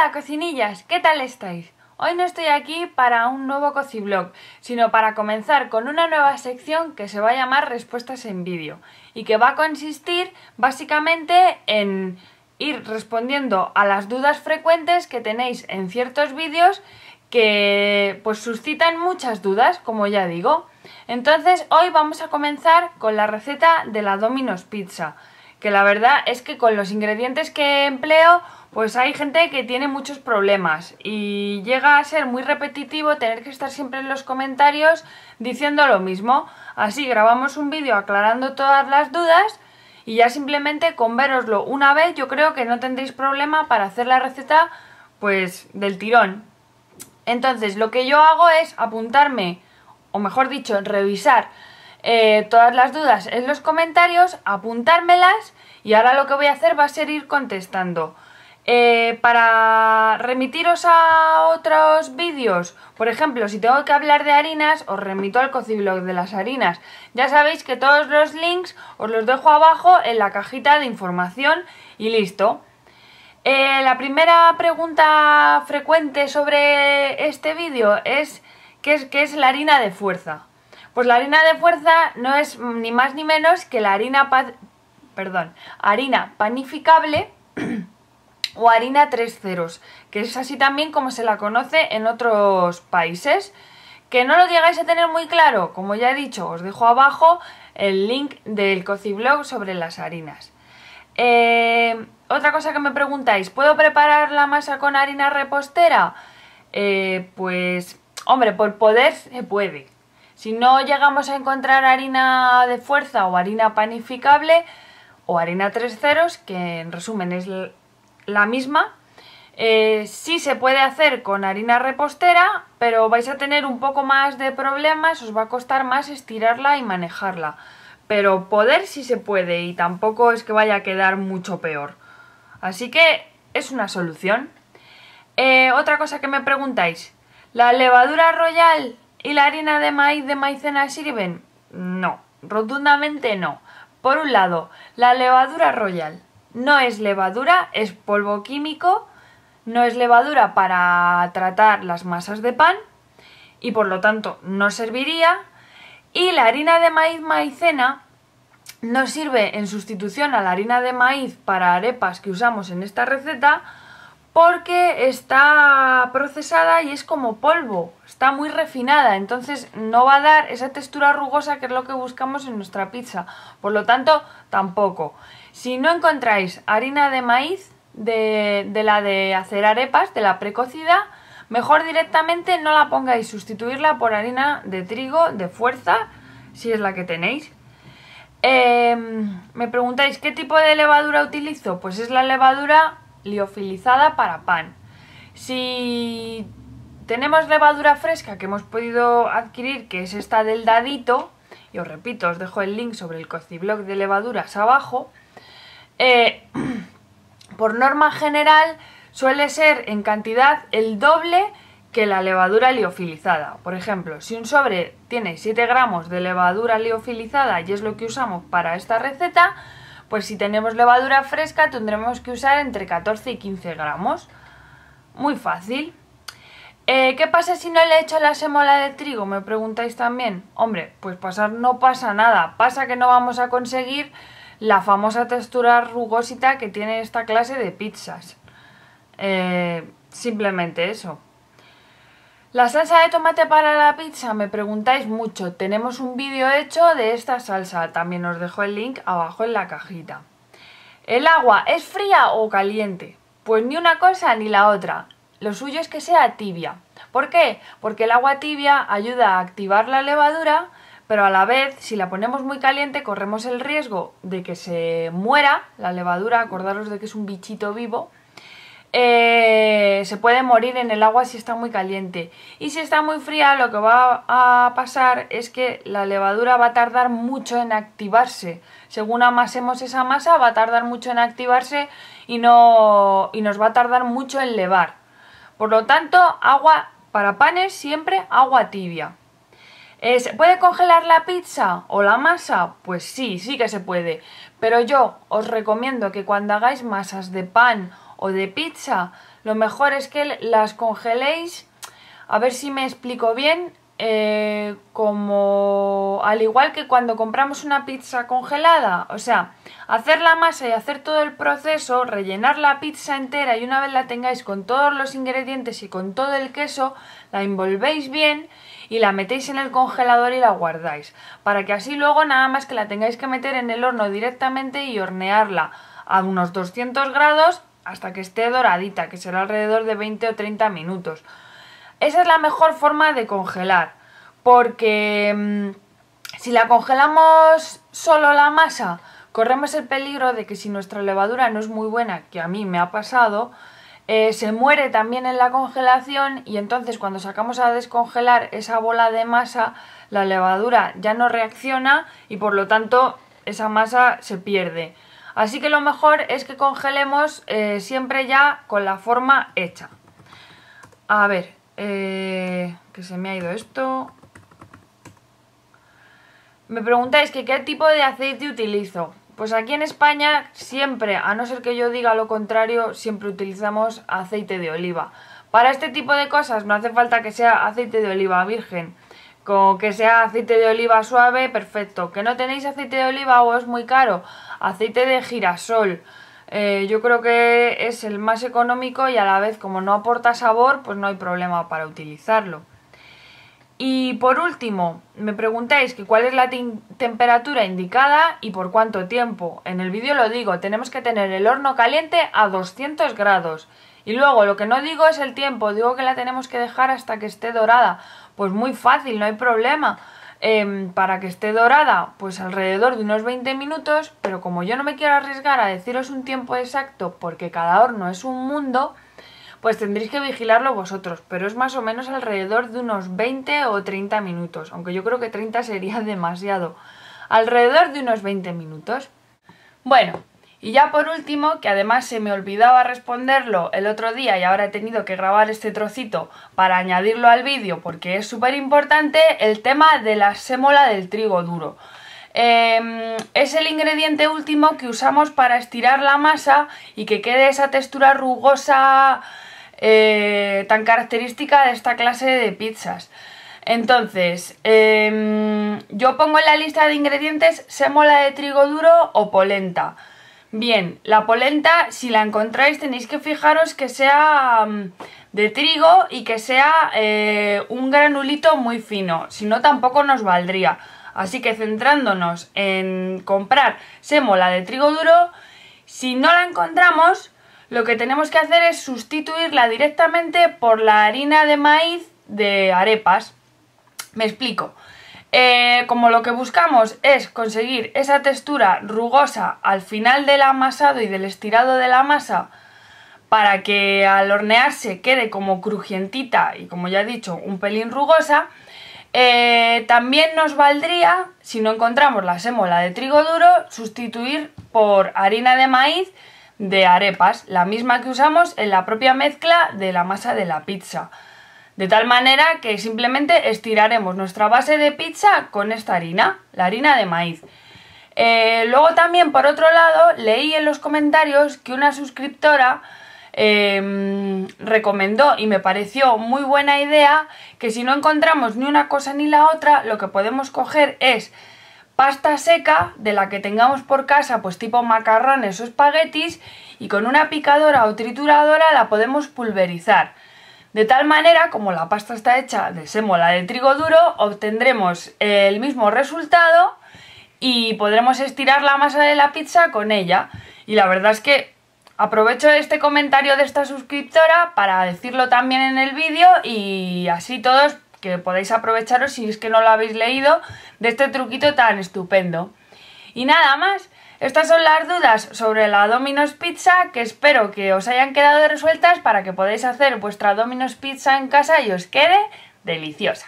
Hola cocinillas, ¿qué tal estáis? Hoy no estoy aquí para un nuevo cociblog, sino para comenzar con una nueva sección que se va a llamar Respuestas en vídeo y que va a consistir básicamente en ir respondiendo a las dudas frecuentes que tenéis en ciertos vídeos que pues suscitan muchas dudas, como ya digo. Entonces hoy vamos a comenzar con la receta de la Domino's Pizza, que la verdad es que con los ingredientes que empleo pues hay gente que tiene muchos problemas y llega a ser muy repetitivo tener que estar siempre en los comentarios diciendo lo mismo. Así grabamos un vídeo aclarando todas las dudas y ya simplemente con veroslo una vez yo creo que no tendréis problema para hacer la receta pues del tirón. Entonces lo que yo hago es apuntarme, o mejor dicho, revisar todas las dudas en los comentarios, apuntármelas y ahora lo que voy a hacer va a ser ir contestando. Para remitiros a otros vídeos, por ejemplo, si tengo que hablar de harinas, os remito al cociblog de las harinas. Ya sabéis que todos los links os los dejo abajo en la cajita de información y listo. La primera pregunta frecuente sobre este vídeo es ¿qué es la harina de fuerza? Pues la harina de fuerza no es ni más ni menos que la harina panificable o harina 3 ceros, que es así también como se la conoce en otros países. Que no lo llegáis a tener muy claro, como ya he dicho, os dejo abajo el link del cociblog sobre las harinas. Otra cosa que me preguntáis, ¿puedo preparar la masa con harina repostera? Pues, hombre, por poder se puede. Si no llegamos a encontrar harina de fuerza o harina panificable o harina 3 ceros, que en resumen es la misma, sí se puede hacer con harina repostera, pero vais a tener un poco más de problemas, os va a costar más estirarla y manejarla. Pero poder sí se puede y tampoco es que vaya a quedar mucho peor. Así que es una solución. Otra cosa que me preguntáis, ¿la levadura royal y la harina de maíz de maicena sirven? No, rotundamente no. Por un lado, la levadura royal no es levadura, es polvo químico, no es levadura para tratar las masas de pan y por lo tanto no serviría. Y la harina de maíz maicena no sirve en sustitución a la harina de maíz para arepas que usamos en esta receta porque está procesada y es como polvo, está muy refinada, entonces no va a dar esa textura rugosa que es lo que buscamos en nuestra pizza, por lo tanto tampoco. Si no encontráis harina de maíz de la de hacer arepas, de la precocida, mejor directamente no la pongáis, sustituirla por harina de trigo de fuerza, si es la que tenéis. Me preguntáis ¿qué tipo de levadura utilizo? Pues es la levadura liofilizada para pan. Si tenemos levadura fresca que hemos podido adquirir, que es esta del dadito, y os repito, os dejo el link sobre el cociblog de levaduras abajo, por norma general suele ser en cantidad el doble que la levadura liofilizada. Por ejemplo, si un sobre tiene 7 gramos de levadura liofilizada y es lo que usamos para esta receta, pues si tenemos levadura fresca tendremos que usar entre 14 y 15 gramos. Muy fácil. ¿Qué pasa si no le echo la sémola de trigo? Me preguntáis también. Hombre, pues no pasa nada. Pasa que no vamos a conseguir la famosa textura rugosita que tiene esta clase de pizzas. Simplemente eso. La salsa de tomate para la pizza, me preguntáis mucho. Tenemos un vídeo hecho de esta salsa, también os dejo el link abajo en la cajita. ¿El agua es fría o caliente? Pues ni una cosa ni la otra. Lo suyo es que sea tibia. ¿Por qué? Porque el agua tibia ayuda a activar la levadura, pero a la vez, si la ponemos muy caliente, corremos el riesgo de que se muera la levadura. Acordaros de que es un bichito vivo. Se puede morir en el agua si está muy caliente, y si está muy fría lo que va a pasar es que la levadura va a tardar mucho en activarse. Según amasemos esa masa va a tardar mucho en activarse y nos va a tardar mucho en levar. Por lo tanto, agua para panes, siempre agua tibia. ¿Se puede congelar la pizza o la masa? Pues sí, sí que se puede, pero yo os recomiendo que cuando hagáis masas de pan o de pizza, lo mejor es que las congeléis, a ver si me explico bien, como al igual que cuando compramos una pizza congelada, o sea, hacer la masa y hacer todo el proceso, rellenar la pizza entera y una vez la tengáis con todos los ingredientes y con todo el queso, la envolvéis bien y la metéis en el congelador y la guardáis, para que así luego nada más que la tengáis que meter en el horno directamente y hornearla a unos 200 grados hasta que esté doradita, que será alrededor de 20 o 30 minutos. Esa es la mejor forma de congelar, porque si la congelamos solo la masa, corremos el peligro de que si nuestra levadura no es muy buena, que a mí me ha pasado, se muere también en la congelación y entonces cuando sacamos a descongelar esa bola de masa, la levadura ya no reacciona y por lo tanto esa masa se pierde. Así que lo mejor es que congelemos siempre ya con la forma hecha. A ver, que se me ha ido esto. Me preguntáis que qué tipo de aceite utilizo. Pues aquí en España siempre, a no ser que yo diga lo contrario, siempre utilizamos aceite de oliva. Para este tipo de cosas no hace falta que sea aceite de oliva virgen. Con que sea aceite de oliva suave, perfecto. ¿Que no tenéis aceite de oliva o es muy caro? Aceite de girasol. Yo creo que es el más económico y a la vez como no aporta sabor, pues no hay problema para utilizarlo. Y por último, me preguntáis que cuál es la temperatura indicada y por cuánto tiempo. En el vídeo lo digo, tenemos que tener el horno caliente a 200 grados. Y luego lo que no digo es el tiempo, digo que la tenemos que dejar hasta que esté dorada. Pues muy fácil, no hay problema. Para que esté dorada, pues alrededor de unos 20 minutos, pero como yo no me quiero arriesgar a deciros un tiempo exacto porque cada horno es un mundo, pues tendréis que vigilarlo vosotros, pero es más o menos alrededor de unos 20 o 30 minutos, aunque yo creo que 30 sería demasiado, alrededor de unos 20 minutos. Bueno, y ya por último, que además se me olvidaba responderlo el otro día y ahora he tenido que grabar este trocito para añadirlo al vídeo porque es súper importante, el tema de la sémola del trigo duro. Es el ingrediente último que usamos para estirar la masa y que quede esa textura rugosa tan característica de esta clase de pizzas. Entonces, yo pongo en la lista de ingredientes sémola de trigo duro o polenta. Bien, la polenta, si la encontráis, tenéis que fijaros que sea de trigo y que sea un granulito muy fino, si no tampoco nos valdría. Así que centrándonos en comprar sémola de trigo duro, si no la encontramos, lo que tenemos que hacer es sustituirla directamente por la harina de maíz de arepas. Me explico. Como lo que buscamos es conseguir esa textura rugosa al final del amasado y del estirado de la masa para que al hornearse quede como crujientita y, como ya he dicho, un pelín rugosa, también nos valdría, si no encontramos la sémola de trigo duro, sustituir por harina de maíz de arepas, la misma que usamos en la propia mezcla de la masa de la pizza. De tal manera que simplemente estiraremos nuestra base de pizza con esta harina, la harina de maíz. Luego también, por otro lado, leí en los comentarios que una suscriptora recomendó y me pareció muy buena idea que si no encontramos ni una cosa ni la otra, lo que podemos coger es pasta seca de la que tengamos por casa, pues tipo macarrones o espaguetis, y con una picadora o trituradora la podemos pulverizar. De tal manera, como la pasta está hecha de sémola de trigo duro, obtendremos el mismo resultado y podremos estirar la masa de la pizza con ella. Y la verdad es que aprovecho este comentario de esta suscriptora para decirlo también en el vídeo y así todos que podáis aprovecharos, si es que no lo habéis leído, de este truquito tan estupendo. Y nada más. Estas son las dudas sobre la Domino's Pizza, que espero que os hayan quedado resueltas para que podáis hacer vuestra Domino's Pizza en casa y os quede deliciosa.